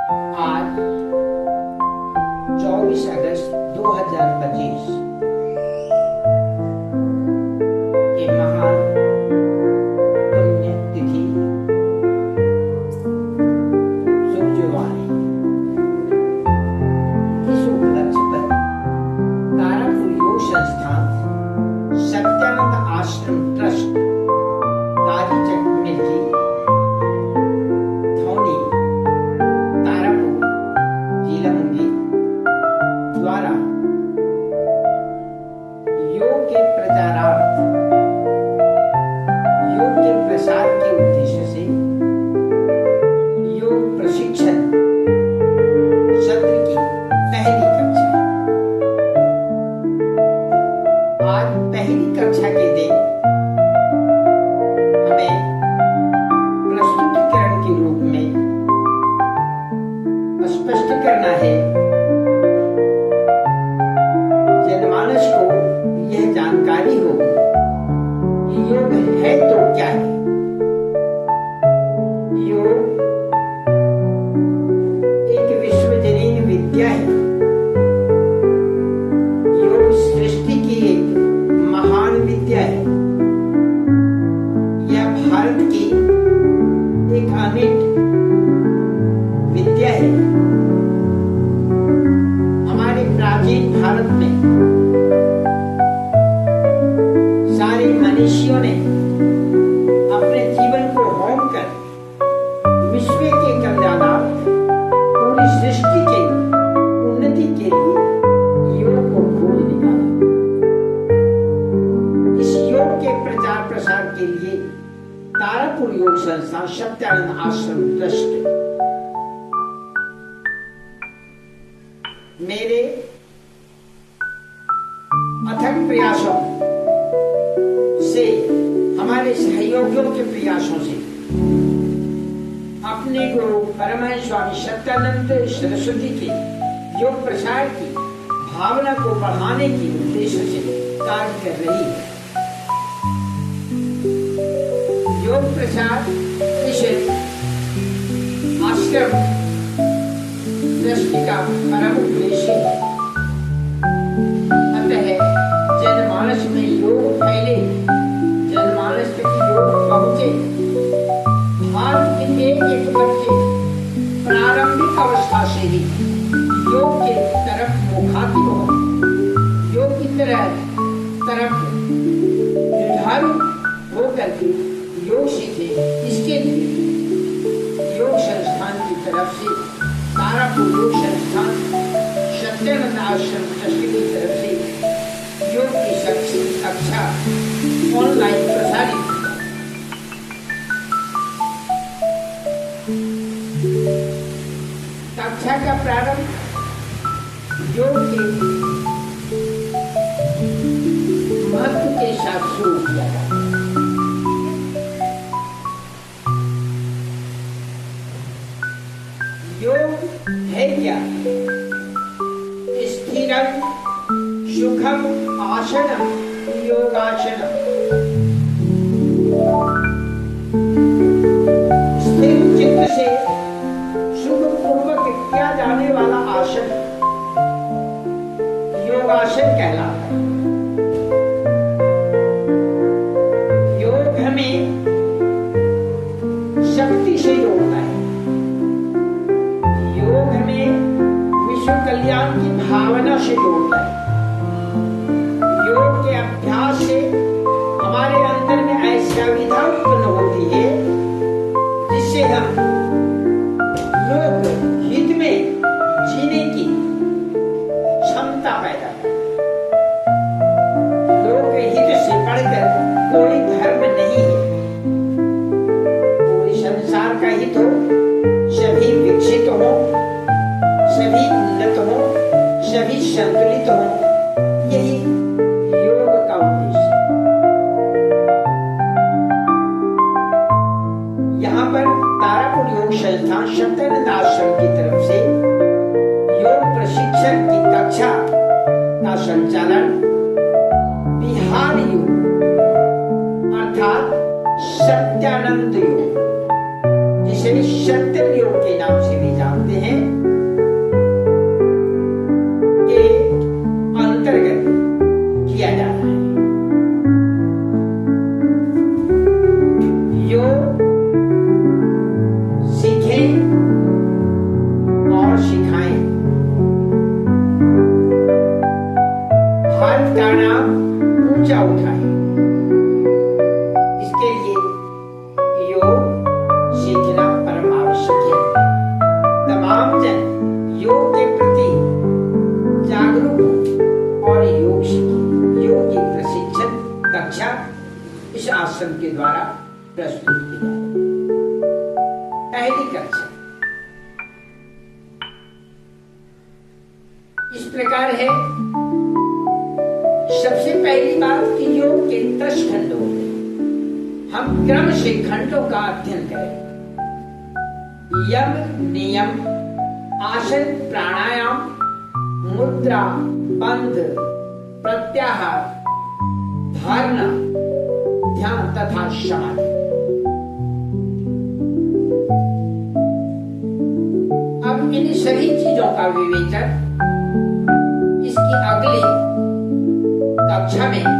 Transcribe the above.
आज 24 अगस्त 2025 के महान पुण्य तिथि सूर्यवाणी। इस उपलक्ष्य पर तारापुर योग संस्थान सत्यानंद आश्रम ट्रस्ट कालीचक मिल्की धौनी तारापुर जिला मुंगेर द्वारा योग के प्रचारार्थ योग के प्रसार के उद्देश्य से योग प्रशिक्षण सत्र की पहली कक्षा। आज पहली कक्षा के दिन हमें प्रस्तुतिकरण के रूप में स्पष्ट करना है, जनमानस को यह जानकारी हो कि योग है तो क्या है। योग एक विश्वजनीन विद्या है। योग सृष्टि की एक महान विद्या है। यह भारत की एक अमिट विद्या है। हमारे प्राचीन भारत में सारे मनुष्यों ने अपने जीवन को होम कर विश्व के कल्याणार्थ पूरी सृष्टि के उन्नति के लिए योग को खोज निकाला। इस योग के प्रचार प्रसार के लिए तारापुर योग संस्थान सत्यानंद आश्रम ट्रस्ट मेरे अथक प्रयासों से, हमारे सहयोगियों के प्रयासों से अपने गुरु परमहंस स्वामी सत्यानंद सरस्वती के योग प्रसार की भावना को बढ़ाने के उद्देश्य से कार्य कर रही है। योग प्रसार इस आश्रम दृष्टि का परम उद्देश्य है। अतः जनमानस में योग फैले, जनमानस तक योग पहुंचे। भारत के एक बच्चे प्रारंभिक अवस्था से ही योग के तरफ मुखातिब हो, योग की तरफ निर्धारित होकर के योग सीखे। इसके लिए योग संस्थान की तरफ से तारापुर योग संस्थान सत्यानंद आश्रम ट्रस्ट की तरफ से योग की कक्षा ऑनलाइन प्रसारित। कक्षा का प्रारंभ योग के महत्व के साथ शुरू किया जाता है। योग है क्या? स्थिरम सुखम आसनम योगासनम। स्थिर चित्त से सुखपूर्वक किया जाने वाला आसन योगासन कहलाता है। योग हमें शक्ति से जोड़ता है। योग हमें विश्व कल्याण की भावना से जोड़ता है। योग के अभ्यास से हमारे अंदर में ऐसी विधा उत्पन्न होती है जिससे हम लोक हित में जीने की क्षमता पैदा करते हैं। लोक हित से बढ़कर कोई धर्म नहीं है। पूरे संसार का हित हो, सभी विकसित हो, सभी उन्नत हो, सभी संतुलित हो, यही योग का उद्देश्य है। यहाँ पर तारापुर योग संस्थान सत्यानंद आश्रम की तरफ से योग प्रशिक्षण की कक्षा का संचालन बिहार योग अर्थात सत्यानंद योग, जिसे जिसे शक्ति योग के नाम से भी जानते हैं, के अंतर्गत किया जा रहा है। योग सीखें और सिखाएं। हर तनाव ऊंचा उठाएं। इसके लिए योग सीखना परम आवश्यक है। तमाम जन योग के प्रति जागरूक हो और योग सीखें। योग की प्रशिक्षण कक्षा इस आश्रम के द्वारा प्रस्तुत की जाए। पहली कक्षा इस प्रकार है। सबसे पहली बात कि योग के 10 खंडों में हम क्रम से खंडों का अध्ययन करें। यम, नियम, आसन, प्राणायाम, मुद्रा, बंध, प्रत्याहार, धारणा, ध्यान तथा समाधि। अब इन सभी चीजों का विवेचन इसकी अगली कक्षा में